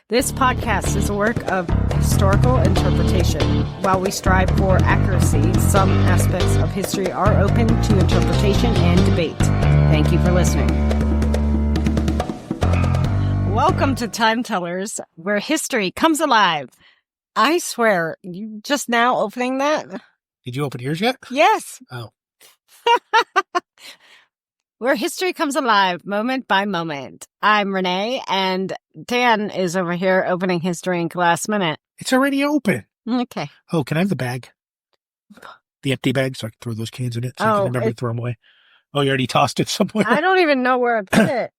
This podcast is a work of historical interpretation. While we strive for accuracy, some aspects of history are open to interpretation and debate. Thank you for listening. Welcome to Time Tellers, where history comes alive. I swear, you just now opening that? Did you open yours yet? Yes. Oh. Where history comes alive, moment by moment. I'm Renee, and Dan is over here opening his drink last minute. It's already open. Okay. Oh, can I have the bag? The empty bag, so I can throw those cans in it, so I can remember to throw them away. Oh, you already tossed it somewhere? I don't even know where I put it.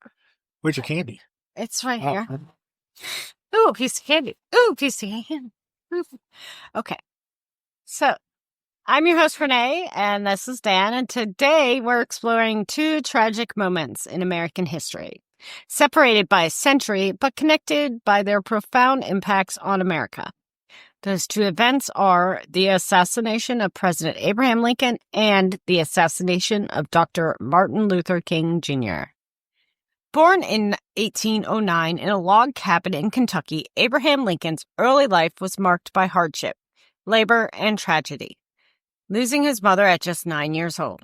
Where's your candy? It's right here. Ooh, piece of candy. Ooh, piece of candy. Okay. So, I'm your host, Renee, and this is Dan, and today we're exploring two tragic moments in American history, separated by a century, but connected by their profound impacts on America. Those two events are the assassination of President Abraham Lincoln and the assassination of Dr. Martin Luther King, Jr. Born in 1809 in a log cabin in Kentucky, Abraham Lincoln's early life was marked by hardship, labor, and tragedy, losing his mother at just 9 years old.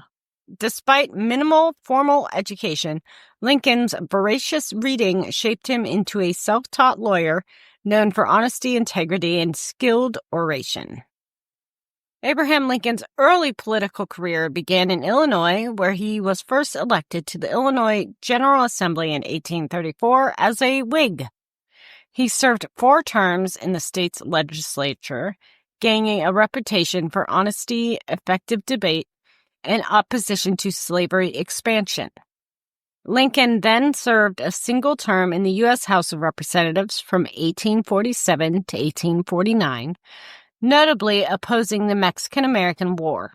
Despite minimal formal education, Lincoln's voracious reading shaped him into a self-taught lawyer known for honesty, integrity, and skilled oration. Abraham Lincoln's early political career began in Illinois, where he was first elected to the Illinois General Assembly in 1834 as a Whig. He served 4 terms in the state's legislature, gaining a reputation for honesty, effective debate, and opposition to slavery expansion. Lincoln then served a single term in the U.S. House of Representatives from 1847 to 1849, notably opposing the Mexican-American War.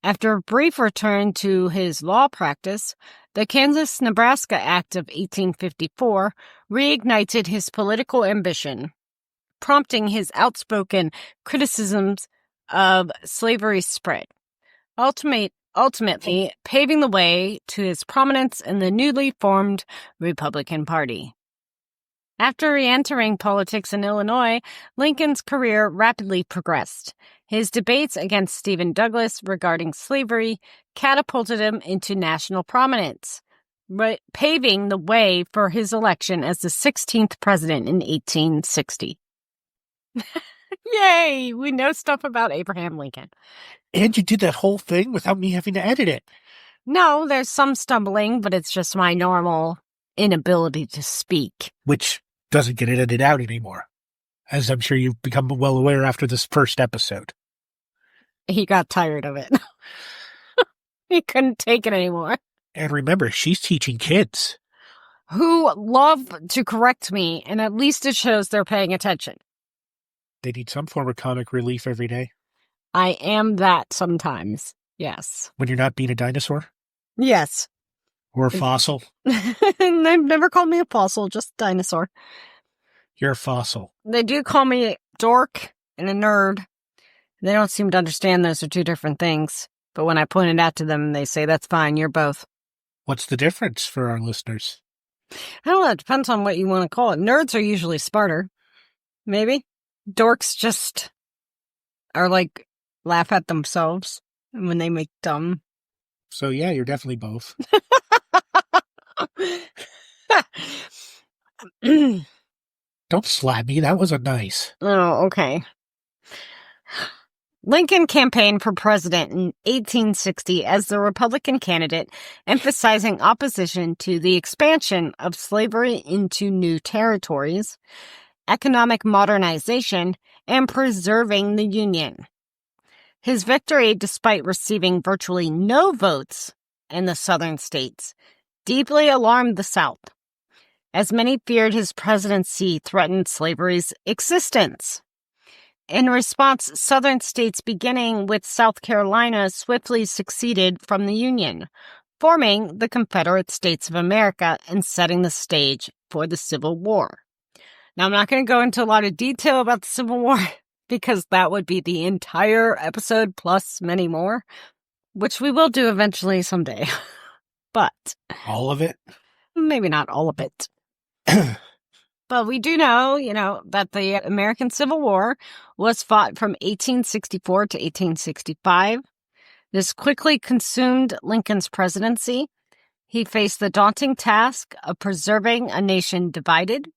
After a brief return to his law practice, the Kansas-Nebraska Act of 1854 reignited his political ambition, prompting his outspoken criticisms of slavery's spread, ultimately paving the way to his prominence in the newly formed Republican Party. After re-entering politics in Illinois, Lincoln's career rapidly progressed. His debates against Stephen Douglas regarding slavery catapulted him into national prominence, paving the way for his election as the 16th president in 1860. Yay! We know stuff about Abraham Lincoln. And you did that whole thing without me having to edit it. No, there's some stumbling, but it's just my normal inability to speak. Which doesn't get edited out anymore, as I'm sure you've become well aware after this first episode. He got tired of it. He couldn't take it anymore. And remember, she's teaching kids. Who love to correct me, and at least it shows they're paying attention. They need some form of comic relief every day. I am that sometimes, yes. When you're not being a dinosaur? Yes. Or a fossil? They've never called me a fossil, just dinosaur. You're a fossil. They do call me a dork and a nerd. They don't seem to understand those are two different things. But when I point it out to them, they say, that's fine, you're both. What's the difference for our listeners? I don't know, it depends on what you want to call it. Nerds are usually smarter. Maybe. Dorks just are like, laugh at themselves when they make dumb. So yeah, you're definitely both. Don't slap me. That wasn't nice. Oh, okay. Lincoln campaigned for president in 1860 as the Republican candidate, emphasizing opposition to the expansion of slavery into new territories, economic modernization, and preserving the Union. His victory, despite receiving virtually no votes in the southern states, deeply alarmed the South, as many feared his presidency threatened slavery's existence. In response, southern states, beginning with South Carolina, swiftly seceded from the Union, forming the Confederate States of America and setting the stage for the Civil War. Now, I'm not going to go into a lot of detail about the Civil War, because that would be the entire episode plus many more, which we will do eventually someday. But all of it? Maybe not all of it. But we do know, that the American Civil War was fought from 1864 to 1865. This quickly consumed Lincoln's presidency. He faced the daunting task of preserving a nation divided.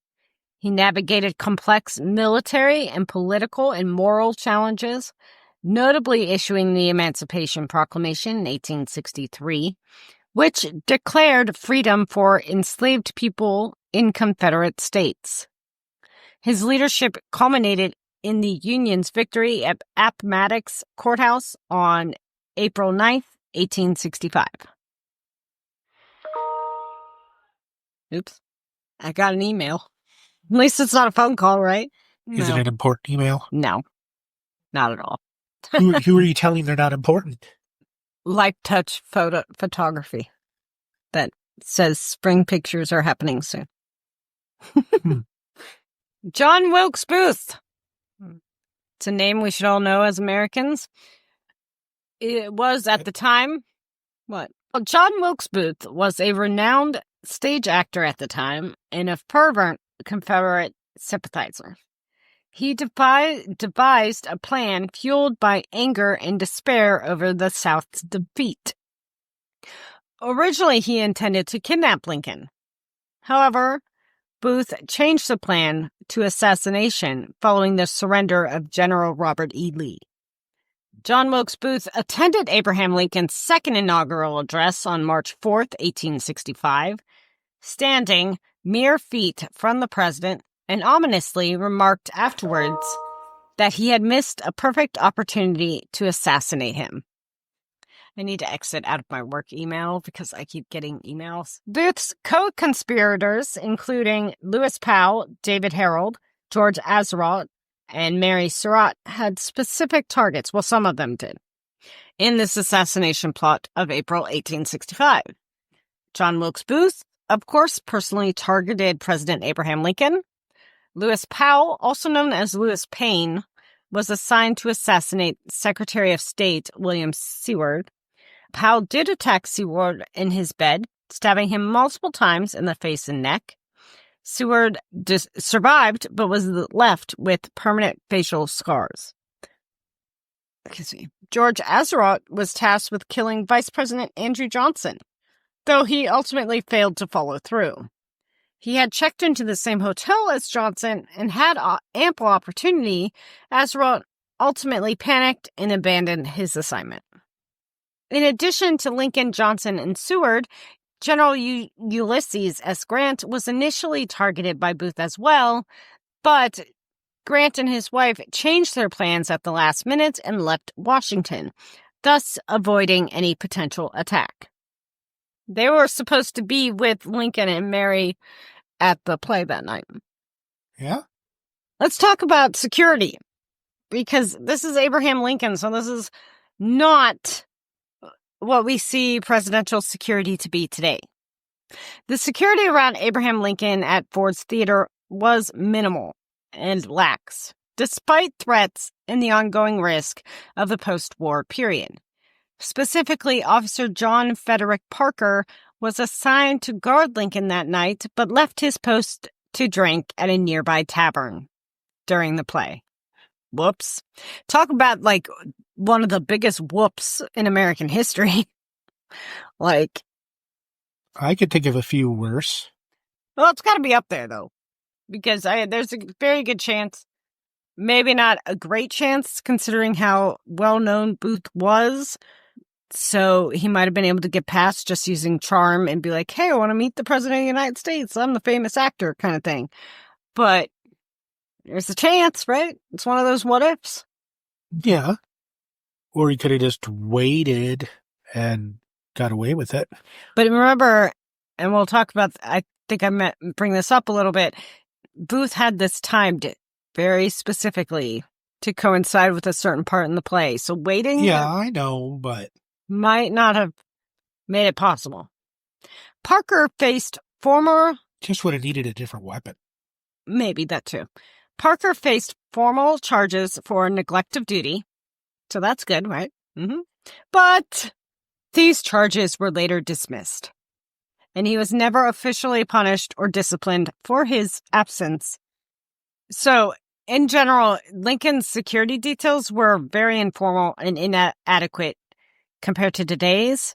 He navigated complex military and political and moral challenges, notably issuing the Emancipation Proclamation in 1863, which declared freedom for enslaved people in Confederate states. His leadership culminated in the Union's victory at Appomattox Courthouse on April 9th, 1865. Oops. I got an email. At least it's not a phone call, right? Is it an important email? No. Not at all. Who are you telling they're not important? Light touch photography that says spring pictures are happening soon. John Wilkes Booth. It's a name we should all know as Americans. It was at the time, what? Well, John Wilkes Booth was a renowned stage actor at the time and a fervent Confederate sympathizer. He devised a plan fueled by anger and despair over the South's defeat. Originally, he intended to kidnap Lincoln. However, Booth changed the plan to assassination following the surrender of General Robert E. Lee. John Wilkes Booth attended Abraham Lincoln's second inaugural address on March 4th, 1865, standing mere feet from the president, and ominously remarked afterwards that he had missed a perfect opportunity to assassinate him. I need to exit out of my work email because I keep getting emails. Booth's co-conspirators, including Lewis Powell, David Harold, George Atzerodt, and Mary Surratt, had specific targets. Well, some of them did. In this assassination plot of April 1865. John Wilkes Booth, of course, personally targeted President Abraham Lincoln. Lewis Powell, also known as Lewis Payne, was assigned to assassinate Secretary of State William Seward. Powell did attack Seward in his bed, stabbing him multiple times in the face and neck. Seward survived, but was left with permanent facial scars. George Atzerodt was tasked with killing Vice President Andrew Johnson, though he ultimately failed to follow through. He had checked into the same hotel as Johnson and had ample opportunity. Atzerodt ultimately panicked and abandoned his assignment. In addition to Lincoln, Johnson, and Seward, General Ulysses S. Grant was initially targeted by Booth as well, but Grant and his wife changed their plans at the last minute and left Washington, thus avoiding any potential attack. They were supposed to be with Lincoln and Mary at the play that night. Yeah? Let's talk about security, because this is Abraham Lincoln, so this is not what we see presidential security to be today. The security around Abraham Lincoln at Ford's Theater was minimal and lax, despite threats and the ongoing risk of the post-war period. Specifically, Officer John Frederick Parker was assigned to guard Lincoln that night, but left his post to drink at a nearby tavern during the play. Whoops. Talk about, one of the biggest whoops in American history. I could think of a few worse. Well, it's got to be up there, though, because there's a very good chance, maybe not a great chance, considering how well-known Booth was. So he might have been able to get past just using charm and be like, hey, I want to meet the President of the United States. I'm the famous actor kind of thing. But there's a chance, right? It's one of those what ifs. Yeah. Or he could have just waited and got away with it. But remember, and we'll talk about, I think I meant bring this up a little bit, Booth had this timed very specifically to coincide with a certain part in the play. So waiting... Yeah, I know, but... might not have made it possible. Parker faced former... Just would have needed a different weapon. Maybe that too. Parker faced formal charges for neglect of duty. So that's good, right? Mm-hmm. But these charges were later dismissed. and he was never officially punished or disciplined for his absence. So, in general, Lincoln's security details were very informal and inadequate compared to today's.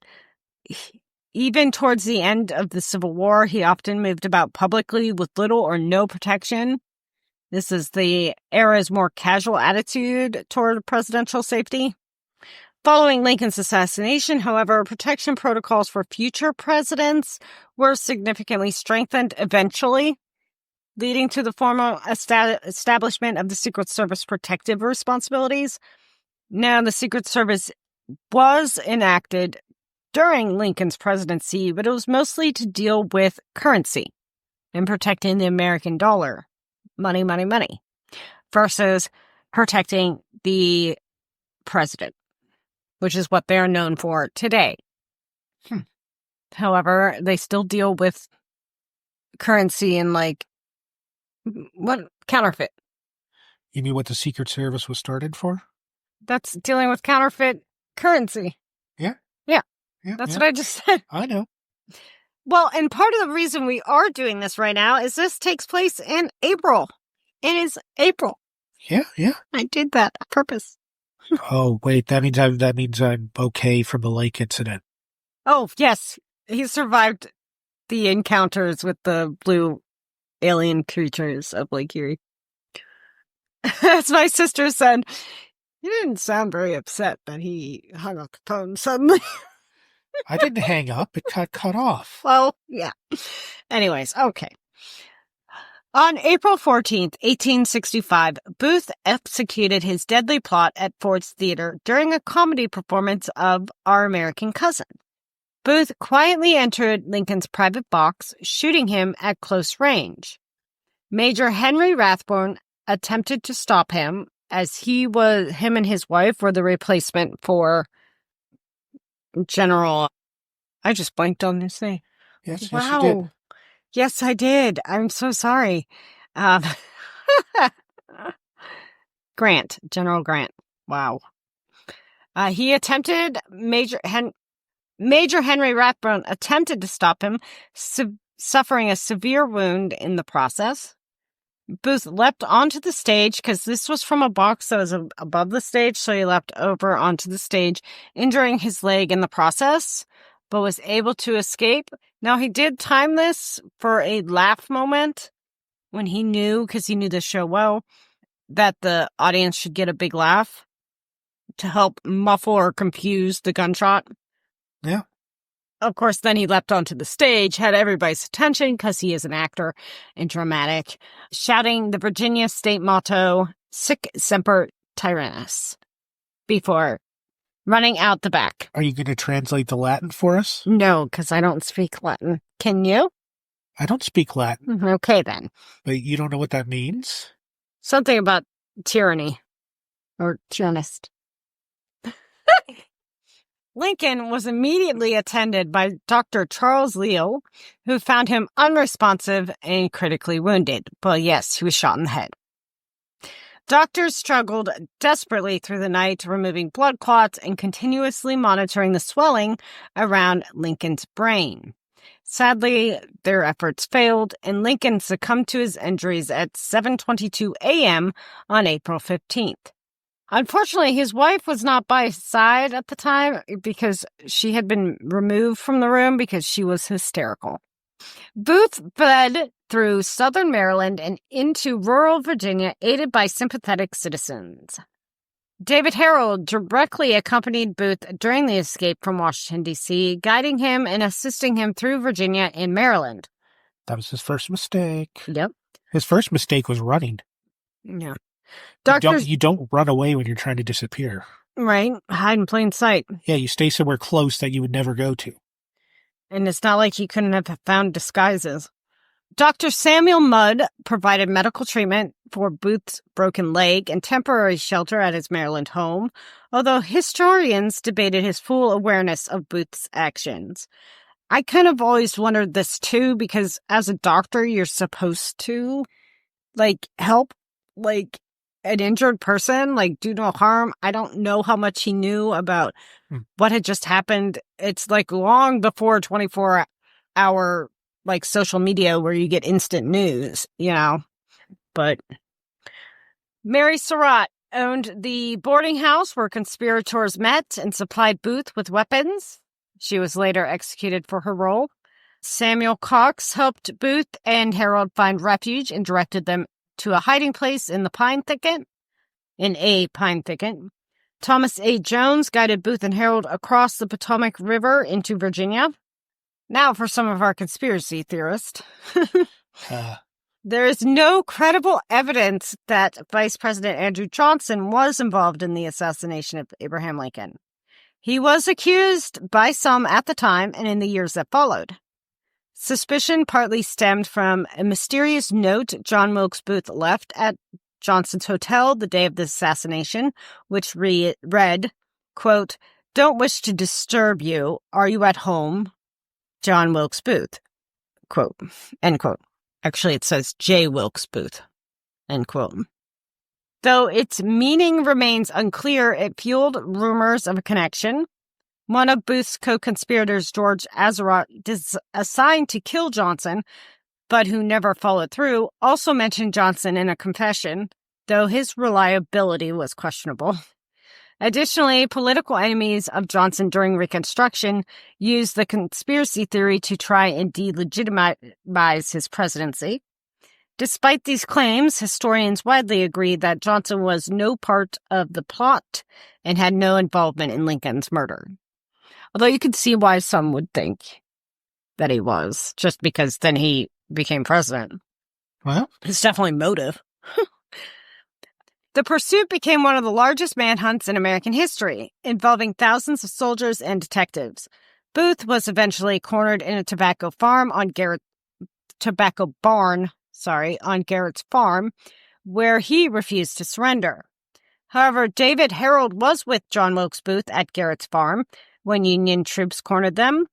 Even towards the end of the Civil War, he often moved about publicly with little or no protection. This is the era's more casual attitude toward presidential safety. Following Lincoln's assassination, however, protection protocols for future presidents were significantly strengthened eventually, leading to the formal establishment of the Secret Service protective responsibilities. Now, the Secret Service was enacted during Lincoln's presidency, but it was mostly to deal with currency and protecting the American dollar. Money, money, money. Versus protecting the president, which is what they're known for today. However, they still deal with currency and what counterfeit? You mean what the Secret Service was started for? That's dealing with counterfeit currency. Yeah. That's what I just said. I know. Well, and part of the reason we are doing this right now is this takes place in April. It is April. Yeah. I did that on purpose. Oh, wait, that means I'm okay from the lake incident. Oh, yes. He survived the encounters with the blue alien creatures of Lake Erie. As my sister said, he didn't sound very upset that he hung up the phone suddenly. I didn't hang up. It got cut off. Well, yeah. Anyways, okay. On April 14th, 1865, Booth executed his deadly plot at Ford's Theater during a comedy performance of Our American Cousin. Booth quietly entered Lincoln's private box, shooting him at close range. Major Henry Rathbone attempted to stop him, as him and his wife were the replacement for General... I just blanked on his name. Yes, wow. Yes, you did. Yes, I did. I'm so sorry. Grant, General Grant. Wow. He attempted, Major Henry Rathbone attempted to stop him, suffering a severe wound in the process. Booth leapt onto the stage, because this was from a box that was above the stage, so he leapt over onto the stage, injuring his leg in the process, but was able to escape. Now, he did time this for a laugh moment when he knew, because he knew the show well, that the audience should get a big laugh to help muffle or confuse the gunshot. Yeah. Of course, then he leapt onto the stage, had everybody's attention because he is an actor and dramatic, shouting the Virginia state motto, Sic semper tyrannis, before running out the back. Are you going to translate the Latin for us? No, because I don't speak Latin. Can you? I don't speak Latin. Okay, then. But you don't know what that means? Something about tyranny. Or tyrannist. Lincoln was immediately attended by Dr. Charles Leo, who found him unresponsive and critically wounded. Well, yes, he was shot in the head. Doctors struggled desperately through the night, removing blood clots and continuously monitoring the swelling around Lincoln's brain. Sadly, their efforts failed, and Lincoln succumbed to his injuries at 7:22 a.m. on April 15th. Unfortunately, his wife was not by his side at the time because she had been removed from the room because she was hysterical. Booth fled through southern Maryland and into rural Virginia, aided by sympathetic citizens. David Harold directly accompanied Booth during the escape from Washington, D.C., guiding him and assisting him through Virginia and Maryland. That was his first mistake. Yep. His first mistake was running. Yeah. You don't run away when you're trying to disappear. Right. Hide in plain sight. Yeah, you stay somewhere close that you would never go to. And it's not like he couldn't have found disguises. Dr. Samuel Mudd provided medical treatment for Booth's broken leg and temporary shelter at his Maryland home, although historians debated his full awareness of Booth's actions. I kind of always wondered this too, because as a doctor, you're supposed to, help, an injured person, do no harm. I don't know how much he knew about what had just happened. It's long before 24 our, like, social media where you get instant news, But Mary Surratt owned the boarding house where conspirators met and supplied Booth with weapons. She was later executed for her role. Samuel Cox helped Booth and Harold find refuge and directed them to a hiding place in a pine thicket. Thomas A. Jones guided Booth and Harold across the Potomac River into Virginia. Now for some of our conspiracy theorists. There is no credible evidence that Vice President Andrew Johnson was involved in the assassination of Abraham Lincoln. He was accused by some at the time and in the years that followed. Suspicion partly stemmed from a mysterious note John Wilkes Booth left at Johnson's hotel the day of the assassination, which read, quote, "Don't wish to disturb you. Are you at home? John Wilkes Booth." Quote, end quote. Actually, it says J. Wilkes Booth, end quote. Though its meaning remains unclear, it fueled rumors of a connection. One of Booth's co-conspirators, George Azeroth, assigned to kill Johnson, but who never followed through, also mentioned Johnson in a confession, though his reliability was questionable. Additionally, political enemies of Johnson during Reconstruction used the conspiracy theory to try and delegitimize his presidency. Despite these claims, historians widely agree that Johnson was no part of the plot and had no involvement in Lincoln's murder. Although you could see why some would think that he was, just because then he became president. Well, it's definitely motive. The pursuit became one of the largest manhunts in American history, involving thousands of soldiers and detectives. Booth was eventually cornered in a tobacco barn on Garrett's farm, where he refused to surrender. However, David Harold was with John Wilkes Booth at Garrett's farm when Union troops cornered them.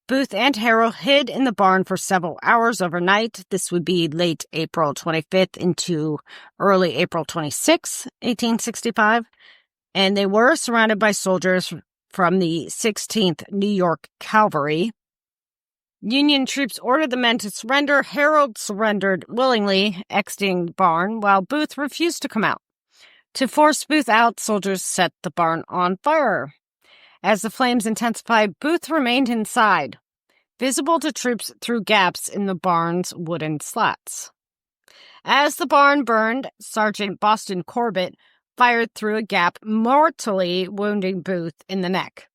Booth and Harold hid in the barn for several hours overnight. This would be late April 25th into early April 26, 1865. And they were surrounded by soldiers from the 16th New York Cavalry. Union troops ordered the men to surrender. Harold surrendered willingly, exiting the barn, while Booth refused to come out. To force Booth out, soldiers set the barn on fire. As the flames intensified, Booth remained inside, visible to troops through gaps in the barn's wooden slats. As the barn burned, Sergeant Boston Corbett fired through a gap, mortally wounding Booth in the neck.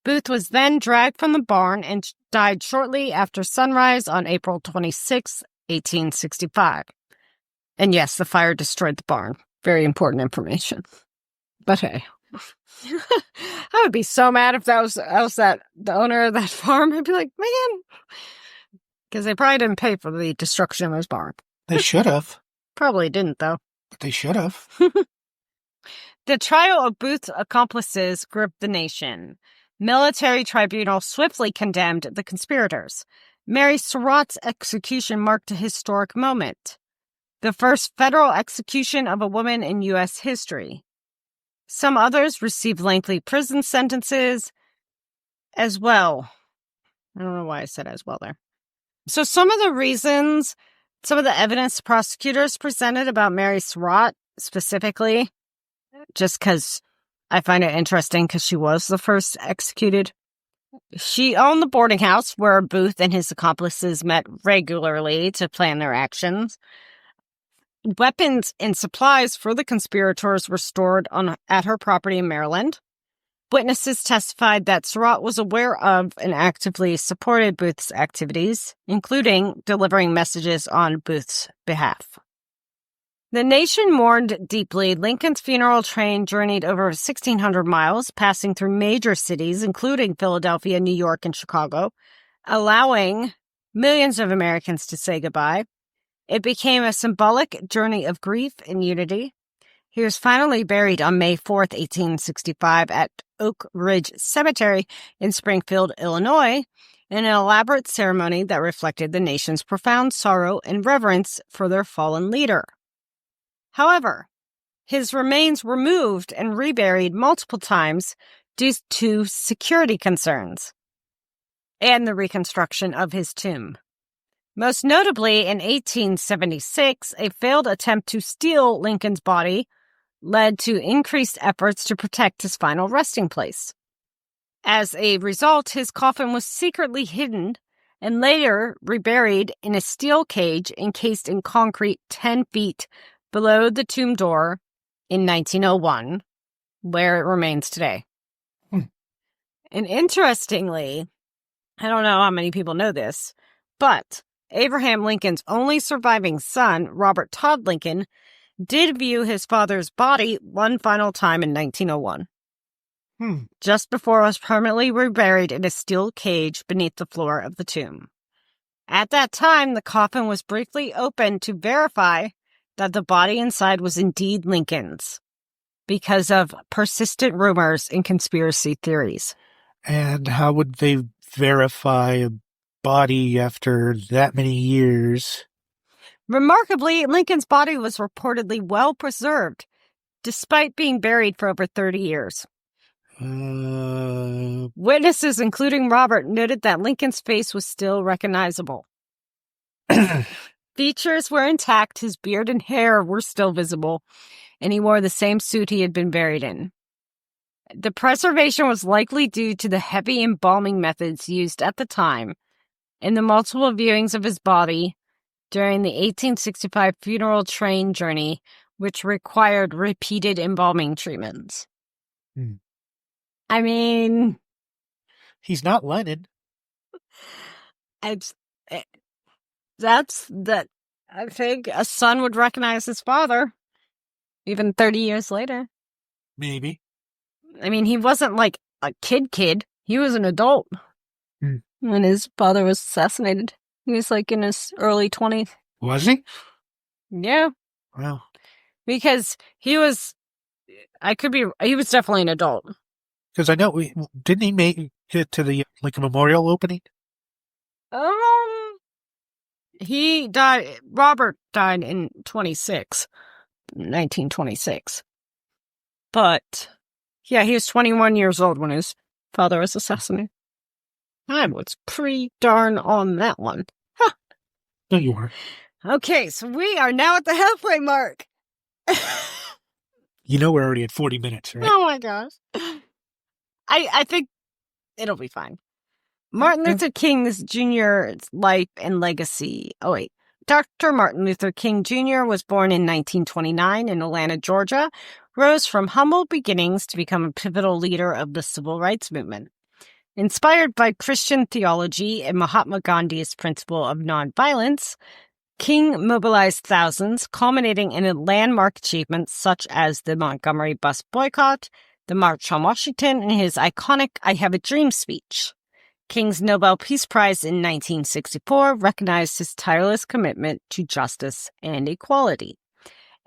Booth was then dragged from the barn and died shortly after sunrise on April 26, 1865. And yes, the fire destroyed the barn. Very important information. But hey. I would be so mad if I was the owner of that farm. I'd be like, man, because they probably didn't pay for the destruction of his barn. They should have. Probably didn't, though. But they should have. The trial of Booth's accomplices gripped the nation. Military tribunal swiftly condemned the conspirators. Mary Surratt's execution marked a historic moment. The first federal execution of a woman in U.S. history. Some others received lengthy prison sentences as well. I don't know why I said as well there. So some of the reasons, some of the evidence prosecutors presented about Mary Surratt specifically, just because I find it interesting because she was the first executed. She owned the boarding house where Booth and his accomplices met regularly to plan their actions. Weapons and supplies for the conspirators were stored at her property in Maryland. Witnesses testified that Surratt was aware of and actively supported Booth's activities, including delivering messages on Booth's behalf. The nation mourned deeply. Lincoln's funeral train journeyed over 1,600 miles, passing through major cities, including Philadelphia, New York, and Chicago, allowing millions of Americans to say goodbye. It became a symbolic journey of grief and unity. He was finally buried on May 4th, 1865 at Oak Ridge Cemetery in Springfield, Illinois, in an elaborate ceremony that reflected the nation's profound sorrow and reverence for their fallen leader. However, his remains were moved and reburied multiple times due to security concerns. and the reconstruction of his tomb. Most notably, in 1876, a failed attempt to steal Lincoln's body led to increased efforts to protect his final resting place. As a result, his coffin was secretly hidden and later reburied in a steel cage encased in concrete 10 feet below the tomb door in 1901, where it remains today. And interestingly, I don't know how many people know this, but Abraham Lincoln's only surviving son, Robert Todd Lincoln, did view his father's body one final time in 1901. Just before it was permanently reburied in a steel cage beneath the floor of the tomb. At that time, the coffin was briefly opened to verify that the body inside was indeed Lincoln's, because of persistent rumors and conspiracy theories. And how would they verify a body after that many years? Remarkably, Lincoln's body was reportedly well preserved, despite being buried for over 30 years. Witnesses, including Robert, noted that Lincoln's face was still recognizable. Features were intact, his beard and hair were still visible, and he wore the same suit he had been buried in. The preservation was likely due to the heavy embalming methods used at the time and the multiple viewings of his body during the 1865 funeral train journey, which required repeated embalming treatments. I mean, he's not Lenin. I think a son would recognize his father, even 30 years later. Maybe. I mean, he wasn't like a kid. He was an adult when his father was assassinated. He was like in his early 20s. Was he? Yeah. Wow. Because he was definitely an adult. Because I know, didn't he make it to the, like, a memorial opening? He died, Robert died in 1926. But, yeah, he was 21 years old when his father was assassinated. I was pretty darn on that one. Huh. No, you weren't. Okay, so we are now at the halfway mark. You know we're already at 40 minutes, right? Oh my gosh. I think it'll be fine. Martin Luther King's Jr.'s life and legacy. Oh, wait. Dr. Martin Luther King Jr. was born in 1929 in Atlanta, Georgia, rose from humble beginnings to become a pivotal leader of the civil rights movement. Inspired by Christian theology and Mahatma Gandhi's principle of nonviolence, King mobilized thousands, culminating in landmark achievements such as the Montgomery bus boycott, the March on Washington, and his iconic I Have a Dream speech. King's Nobel Peace Prize in 1964 recognized his tireless commitment to justice and equality.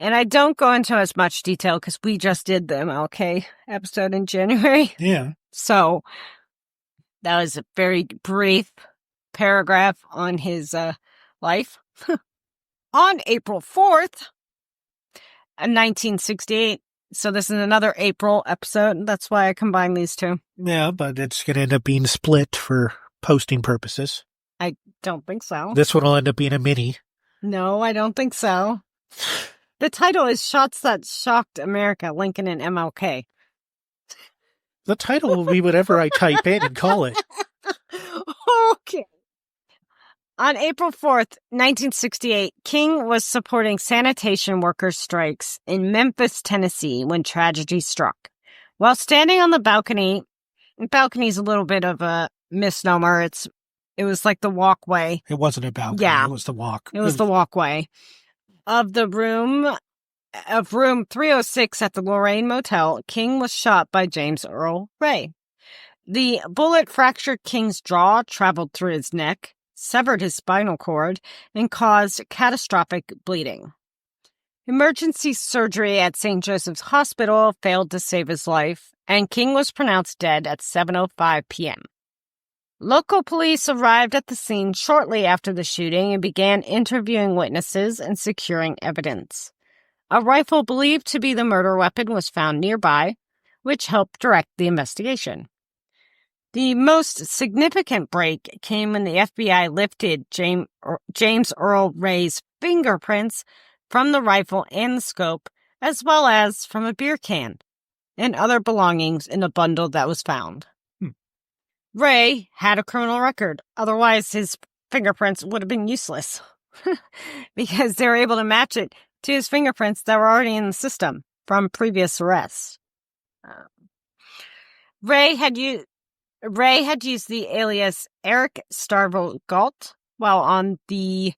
And I don't go into as much detail because we just did the MLK episode in January. Yeah. So that was a very brief paragraph on his life. On April 4th, 1968, so this is another April episode. That's why I combined these two. Yeah, but it's going to end up being split for posting purposes. I don't think so. This one will end up being a mini. No, I don't think so. The title is Shots That Shocked America, Lincoln and MLK. The title will be whatever I type in and call it. Okay. On April 4th, 1968, King was supporting sanitation workers' strikes in Memphis, Tennessee, when tragedy struck. While standing on the balcony is a little bit of a misnomer. It was like the walkway. It wasn't a balcony. Yeah. It was the walk. It was the walkway of room 306 at the Lorraine Motel. King was shot by James Earl Ray. The bullet fractured King's jaw, traveled through his neck, severed his spinal cord, and caused catastrophic bleeding. Emergency surgery at St. Joseph's Hospital failed to save his life, and King was pronounced dead at 7:05 p.m. Local police arrived at the scene shortly after the shooting and began interviewing witnesses and securing evidence. A rifle believed to be the murder weapon was found nearby, which helped direct the investigation. The most significant break came when the FBI lifted James Earl Ray's fingerprints from the rifle and the scope, as well as from a beer can and other belongings in a bundle that was found. Ray had a criminal record. Otherwise, his fingerprints would have been useless because they were able to match it to his fingerprints that were already in the system from previous arrests. Ray had used the alias Eric Starvel Galt while on the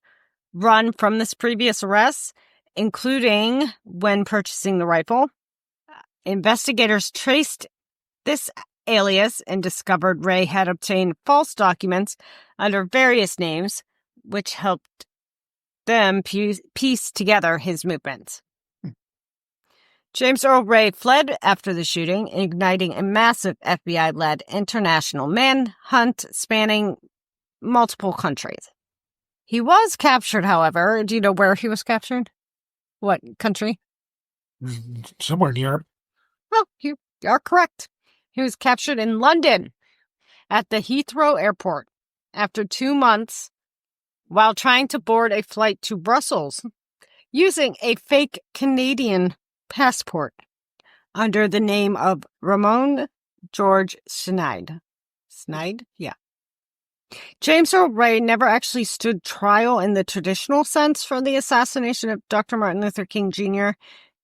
run from this previous arrest, including when purchasing the rifle. Investigators traced this alias and discovered Ray had obtained false documents under various names, which helped them piece together his movements. James Earl Ray fled after the shooting, igniting a massive FBI-led international manhunt spanning multiple countries. He was captured, however. Do you know where he was captured? What country? Somewhere in Europe. Well, you are correct. He was captured in London at the Heathrow Airport after 2 months while trying to board a flight to Brussels using a fake Canadian passport under the name of Ramon George Schneid. Schneid? Yeah. James Earl Ray never actually stood trial in the traditional sense for the assassination of Dr. Martin Luther King Jr.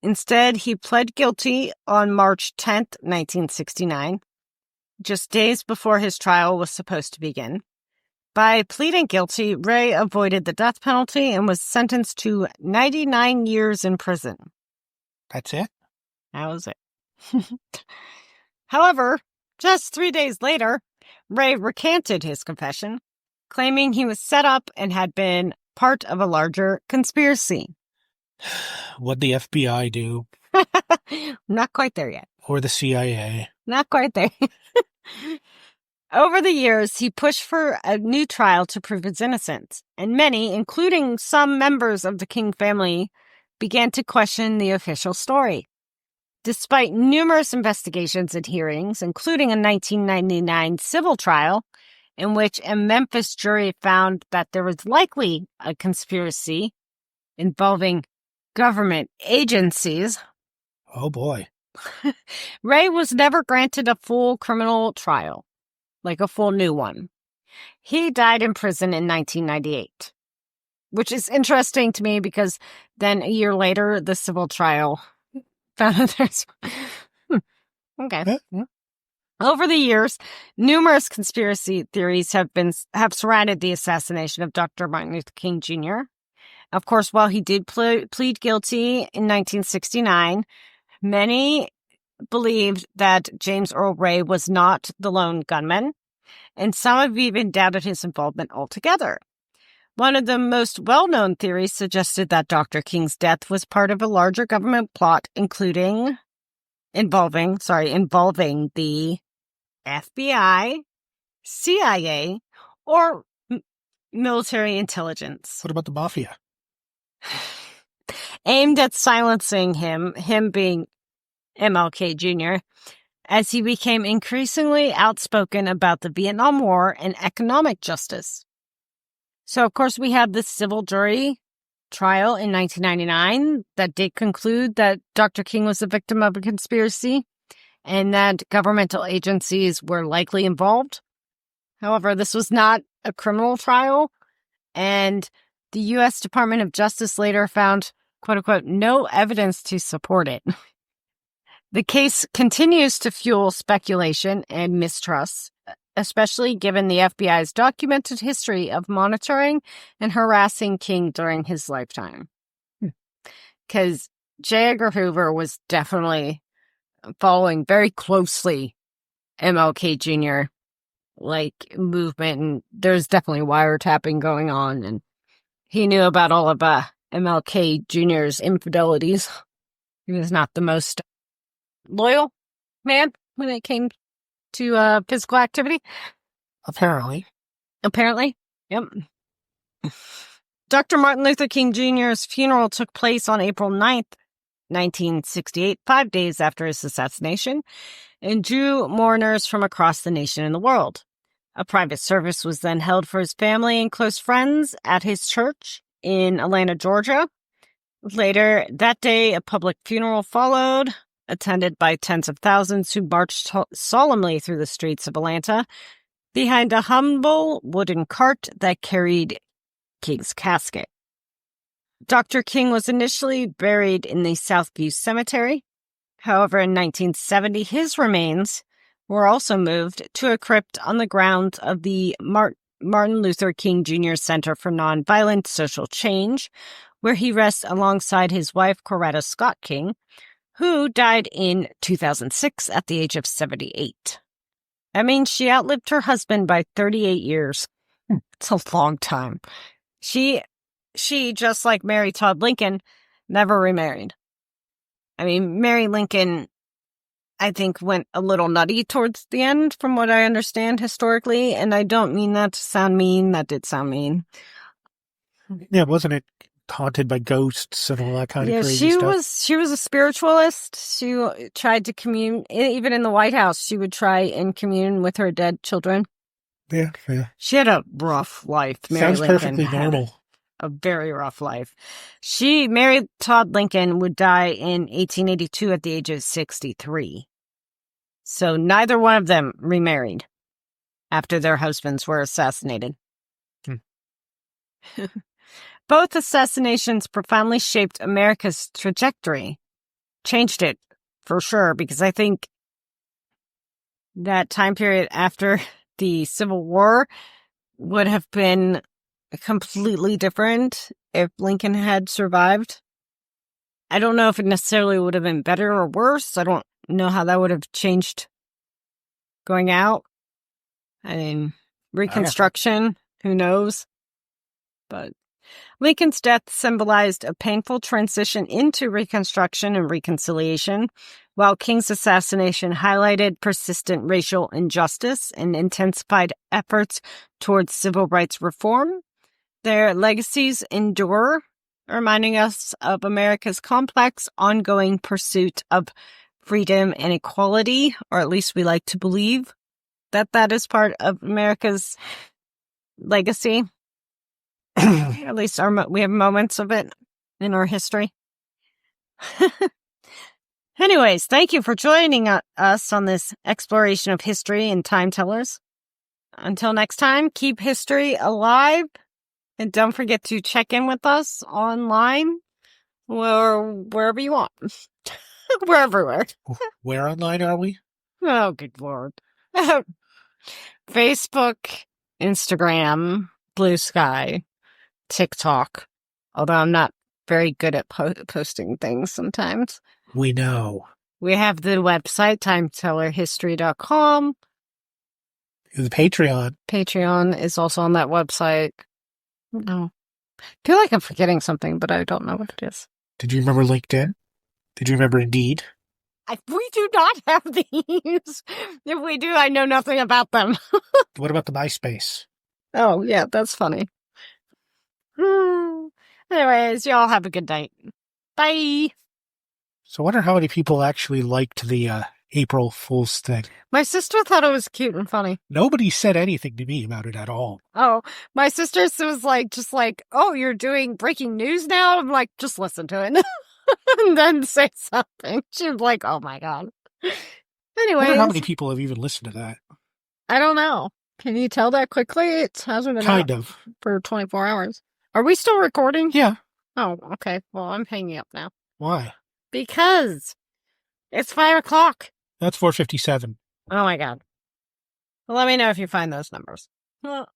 Instead, he pled guilty on March 10th, 1969, just days before his trial was supposed to begin. By pleading guilty, Ray avoided the death penalty and was sentenced to 99 years in prison. That's it? That was it. However, just 3 days later, Ray recanted his confession, claiming he was set up and had been part of a larger conspiracy. What'd the FBI do? Not quite there yet. Or the CIA? Not quite there. Over the years, he pushed for a new trial to prove his innocence, and many, including some members of the King family, began to question the official story. Despite numerous investigations and hearings, including a 1999 civil trial, in which a Memphis jury found that there was likely a conspiracy involving government agencies. Oh boy. Ray was never granted a full criminal trial, like a full new one. He died in prison in 1998, which is interesting to me because then a year later, the civil trial found that there's... Okay. Yeah. Over the years, numerous conspiracy theories have surrounded the assassination of Dr. Martin Luther King Jr. Of course, while he did plead guilty in 1969, many believed that James Earl Ray was not the lone gunman, and some have even doubted his involvement altogether. One of the most well-known theories suggested that Dr. King's death was part of a larger government plot, involving the FBI, CIA, or military intelligence. What about the mafia? Aimed at silencing him being MLK Jr., as he became increasingly outspoken about the Vietnam War and economic justice. So, of course, we had this civil jury trial in 1999 that did conclude that Dr. King was a victim of a conspiracy and that governmental agencies were likely involved. However, this was not a criminal trial, and the U.S. Department of Justice later found, quote-unquote, no evidence to support it. The case continues to fuel speculation and mistrust, especially given the FBI's documented history of monitoring and harassing King during his lifetime. Because J. Edgar Hoover was definitely following very closely MLK Jr. Movement, and there's definitely wiretapping going on, and he knew about all of MLK Jr.'s infidelities. He was not the most loyal man when it came to physical activity. Apparently. Yep. Dr. Martin Luther King Jr.'s funeral took place on April 9th, 1968, 5 days after his assassination, and drew mourners from across the nation and the world. A private service was then held for his family and close friends at his church in Atlanta, Georgia. Later that day, a public funeral followed, attended by tens of thousands who marched solemnly through the streets of Atlanta behind a humble wooden cart that carried King's casket. Dr. King was initially buried in the Southview Cemetery. However, in 1970, his remains were also moved to a crypt on the grounds of the Martin Luther King Jr. Center for Nonviolent Social Change, where he rests alongside his wife, Coretta Scott King, who died in 2006 at the age of 78. I mean, she outlived her husband by 38 years. It's a long time. She, just like Mary Todd Lincoln, never remarried. I mean, Mary Lincoln, I think, went a little nutty towards the end, from what I understand historically, and I don't mean that to sound mean. That did sound mean. Yeah, wasn't it haunted by ghosts and all that kind of crazy stuff? She was a spiritualist. She tried to commune, even in the White House, she would try and commune with her dead children. Yeah. She had a rough life. Sounds perfectly normal. A very rough life. Mary Todd Lincoln would die in 1882 at the age of 63. So neither one of them remarried after their husbands were assassinated. Both assassinations profoundly shaped America's trajectory. Changed it, for sure, because I think that time period after the Civil War would have been completely different if Lincoln had survived. I don't know if it necessarily would have been better or worse. I don't know how that would have changed going out. I mean, Reconstruction, who knows? But Lincoln's death symbolized a painful transition into Reconstruction and reconciliation, while King's assassination highlighted persistent racial injustice and intensified efforts towards civil rights reform. Their legacies endure, reminding us of America's complex, ongoing pursuit of freedom and equality, or at least we like to believe that is part of America's legacy. At least we have moments of it in our history. Anyways, thank you for joining us on this exploration of history and time tellers. Until next time, keep history alive. And don't forget to check in with us online or wherever you want. We're everywhere. Where online are we? Oh, good Lord. Facebook, Instagram, Blue Sky, TikTok. Although I'm not very good at posting things sometimes. We know. We have the website, timetellerhistory.com. The Patreon. Patreon is also on that website. No. I feel like I'm forgetting something, but I don't know what it is. Did you remember LinkedIn? Did you remember Indeed? We do not have these. If we do, I know nothing about them. What about the MySpace? Oh, yeah, that's funny. Anyways, y'all have a good night. Bye. So I wonder how many people actually liked the April Fool's thing. My sister thought it was cute and funny. Nobody said anything to me about it at all. Oh, my sister was just like, oh, you're doing breaking news now? I'm like, just listen to it. And then say something. She was like, oh my God. Anyway. I wonder how many people have even listened to that. I don't know. Can you tell that quickly? It hasn't been kind out of for 24 hours. Are we still recording? Yeah. Oh, okay. Well, I'm hanging up now. Why? Because it's 5 o'clock. That's 4:57. Oh my God. Well, let me know if you find those numbers. Well,